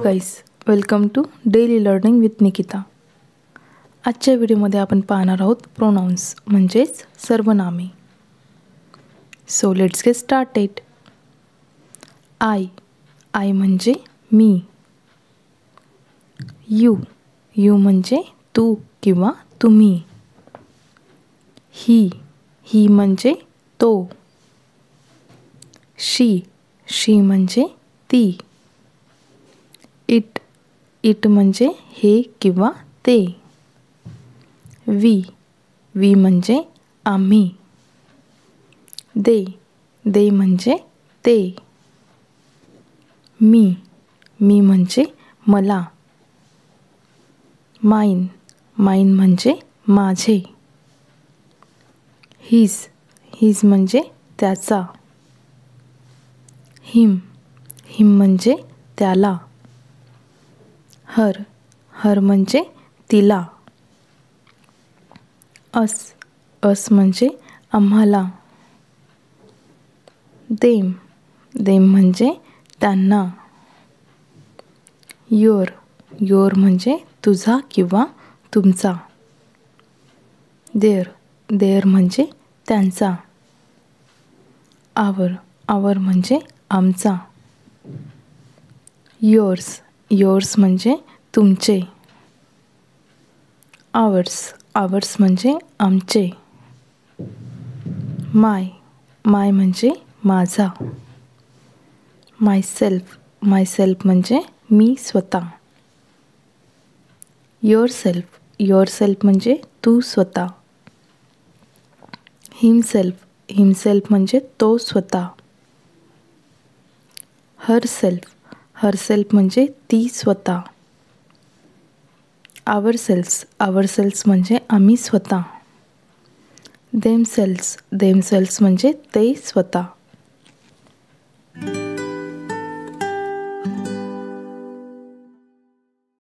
Guys, welcome to daily learning with Nikita. आजच्या व्हिडिओमध्ये आपण पाहणार आहोत प्रोनाउन्स म्हणजेच सर्वनामे. So let's get started. I म्हणजे मी. यू म्हणजे तू किंवा तुम्ही. ही म्हणजे तो. शी म्हणजे ती. इट म्हणजे हे किंवा ते. वी म्हणजे आम्ही. दे म्हणजे ते. मी म्हणजे मला. माइन म्हणजे माझे. हिज म्हणजे त्याचा. हिम म्हणजे त्याला. हर म्हणजे तिला. अस म्हणजे आम्हाला. देम म्हणजे त्यांना. योर म्हणजे तुझा किंवा तुमचा. देअर म्हणजे त्यांचा. आवर म्हणजे आमचा. योर्स म्हणजे तुमचे. आवर्स म्हणजे आमचे. माय म्हणजे माझा. मायसेल्फ म्हणजे मी स्वतः. योरसेल्फ म्हणजे तू स्वतः. हिमसेल्फ म्हणजे तो स्वतः. हरसेल्फ म्हणजे ती स्वतः. आवरसेल्स म्हणजे आम्ही स्वतः. देमसेल्स म्हणजे ते स्वतः.